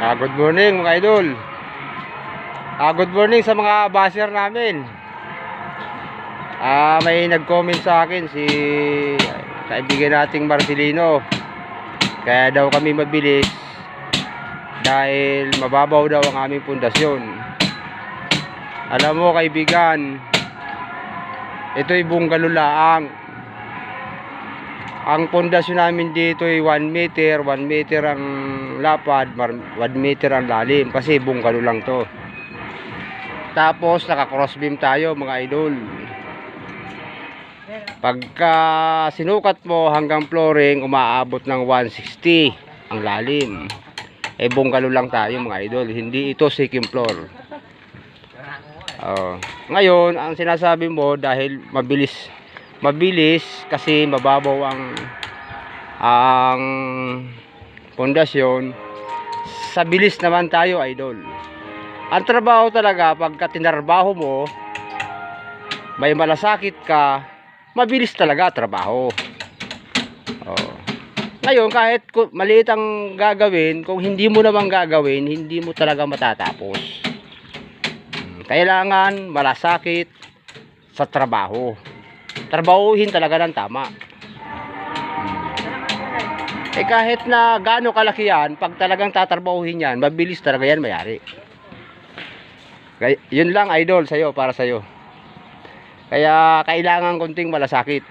Good morning mga idol. Good morning sa mga basher namin. May nag-comment sa akin si kaibigan nating Marcelino. Kaya daw kami mabilis dahil mababaw daw ang aming pundasyon. Alam mo kaibigan, ito'y bungalo laang. Ang pundasyon namin dito ay 1 meter, 1 meter ang lapad, 1 meter ang lalim kasi bungalo lang to. Tapos naka crossbeam tayo mga idol. Pagka sinukat mo hanggang flooring, umaabot ng 160 ang lalim. Bungalo lang tayo mga idol, hindi ito second floor. Ngayon, ang sinasabi mo dahil mabilis kasi mababaw ang pundasyon, sa bilis naman tayo idol. Ang trabaho talaga pagka tinarbaho mo, may malasakit ka, mabilis talaga trabaho. Ngayon kahit maliit ang gagawin, kung hindi mo naman gagawin, hindi mo talaga matatapos. Kailangan malasakit sa trabaho. Trabahuhin talaga ng tama. Kahit na gaano kalaki yan, pag talagang tatrabahuhin yan, mabilis talaga yan mayari. Yun lang idol sa'yo, para sa'yo. Kaya kailangan konting malasakit.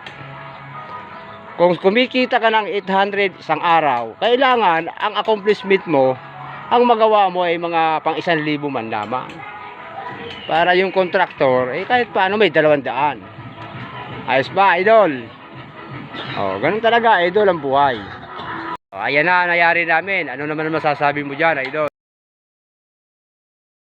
Kung kumikita ka ng 800 isang araw, kailangan ang accomplishment mo, ang magawa mo ay mga pang 1,000 man lamang. Para yung contractor, kahit paano may 200. Ayos ba idol? Ganun talaga idol ang buhay. Ayan na, nangyari namin. Ano naman masasabi mo dyan idol?